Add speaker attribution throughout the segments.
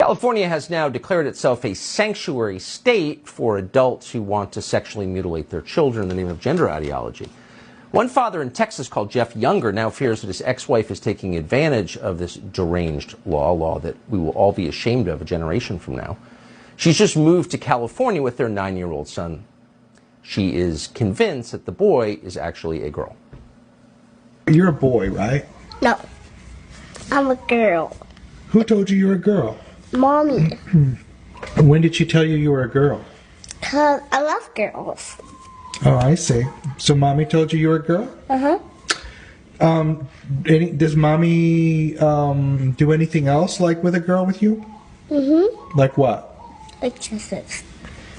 Speaker 1: California has now declared itself a sanctuary state for adults who want to sexually mutilate their children in the name of gender ideology. One father in Texas called Jeff Younger now fears that his ex-wife is taking advantage of this deranged law that we will all be ashamed of a generation from now. She's just moved to California with their 9-year-old son. She is convinced that the boy is actually a girl.
Speaker 2: You're a boy, right?
Speaker 3: No, I'm a girl.
Speaker 2: Who told you you were a girl?
Speaker 3: Mommy.
Speaker 2: When did she tell you you were a girl?
Speaker 3: 'Cause I love girls.
Speaker 2: Oh, I see. So mommy told you you were a girl?
Speaker 3: Uh-huh.
Speaker 2: Does mommy do anything else like with a girl with you?
Speaker 3: Mm-hmm.
Speaker 2: Like what?
Speaker 3: Like kisses.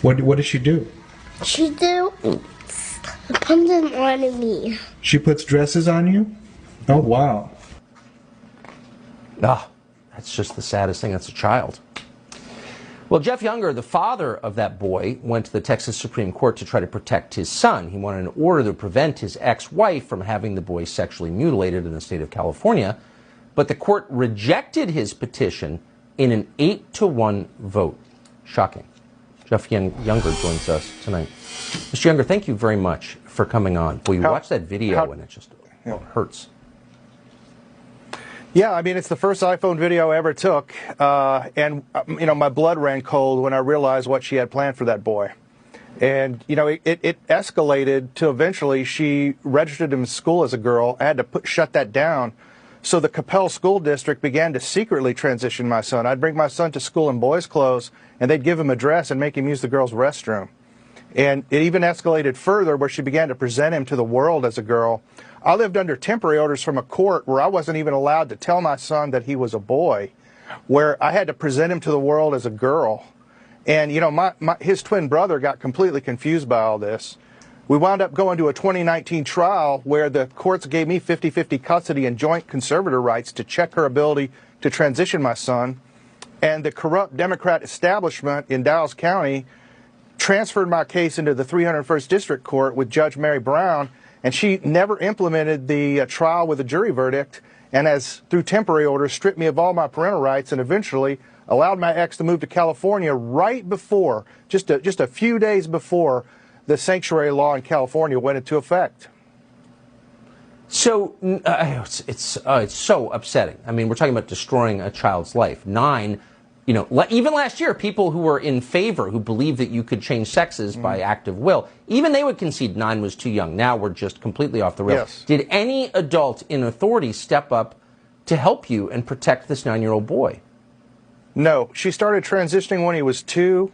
Speaker 2: What does she do?
Speaker 3: She put them on me.
Speaker 2: She puts dresses on you? Oh, wow.
Speaker 1: Ah, that's just the saddest thing. That's a child. Well, Jeff Younger, the father of that boy, went to the Texas Supreme Court to try to protect his son. He wanted an order to prevent his ex-wife from having the boy sexually mutilated in the state of California. But the court rejected his petition in an 8-1 vote. Shocking. Jeff Younger joins us tonight. Mr. Younger, thank you very much for coming on. Boy, you watch that video and it just hurts.
Speaker 4: Yeah, I mean, it's the first iPhone video I ever took, and, you know, my blood ran cold when I realized what she had planned for that boy. And, you know, it escalated to eventually she registered him in school as a girl. I had to shut that down. So the Capel School District began to secretly transition my son. I'd bring my son to school in boys' clothes, and they'd give him a dress and make him use the girls' restroom. And it even escalated further where she began to present him to the world as a girl. I lived under temporary orders from a court where I wasn't even allowed to tell my son that he was a boy, where I had to present him to the world as a girl. And, you know, his twin brother got completely confused by all this. We wound up going to a 2019 trial where the courts gave me 50-50 custody and joint conservator rights to check her ability to transition my son. And the corrupt Democrat establishment in Dallas County transferred my case into the 301st District Court with Judge Mary Brown, and she never implemented the trial with a jury verdict, and through temporary orders, stripped me of all my parental rights and eventually allowed my ex to move to California right before, just a few days before, the sanctuary law in California went into effect.
Speaker 1: So it's so upsetting. I mean, we're talking about destroying a child's life. 9, you know, even last year, people who were in favor, who believed that you could change sexes by active will, even they would concede 9 was too young. Now we're just completely off the rails.
Speaker 4: Yes.
Speaker 1: Did any adult in authority step up to help you and protect this 9-year-old boy?
Speaker 4: No. She started transitioning when he was 2.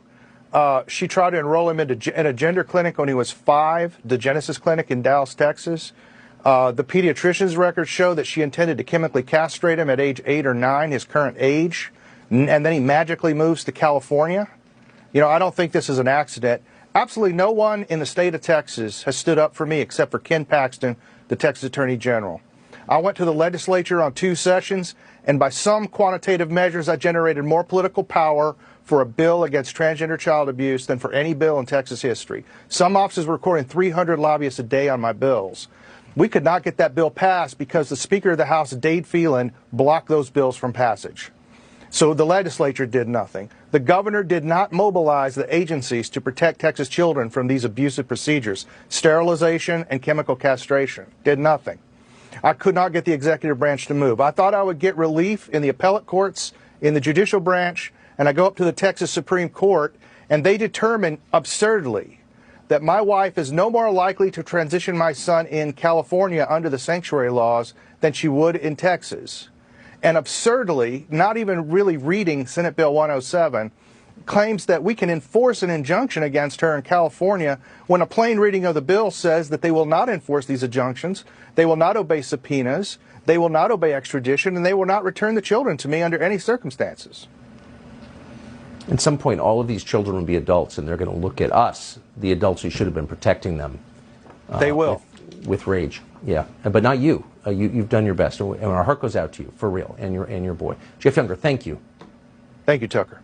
Speaker 4: She tried to enroll him in a gender clinic when he was 5, the Genesis Clinic in Dallas, Texas. The pediatrician's records show that she intended to chemically castrate him at age 8 or 9, his current age, and then he magically moves to California. You know, I don't think this is an accident. Absolutely no one in the state of Texas has stood up for me except for Ken Paxton, the Texas Attorney General. I went to the legislature on 2 sessions, and by some quantitative measures, I generated more political power for a bill against transgender child abuse than for any bill in Texas history. Some offices were recording 300 lobbyists a day on my bills. We could not get that bill passed because the Speaker of the House, Dade Phelan, blocked those bills from passage. So the legislature did nothing. The governor did not mobilize the agencies to protect Texas children from these abusive procedures, sterilization and chemical castration. Did nothing. I could not get the executive branch to move. I thought I would get relief in the appellate courts, in the judicial branch, and I go up to the Texas Supreme Court, and they determine absurdly that my wife is no more likely to transition my son in California under the sanctuary laws than she would in Texas. And absurdly, not even really reading Senate Bill 107, claims that we can enforce an injunction against her in California when a plain reading of the bill says that they will not enforce these injunctions, they will not obey subpoenas, they will not obey extradition, and they will not return the children to me under any circumstances.
Speaker 1: At some point, all of these children will be adults, and they're going to look at us, the adults who should have been protecting them.
Speaker 4: They will.
Speaker 1: With rage, yeah. But not you. You've done your best, and our heart goes out to you, for real, and your boy. Jeff Younger, thank you.
Speaker 4: Thank you, Tucker.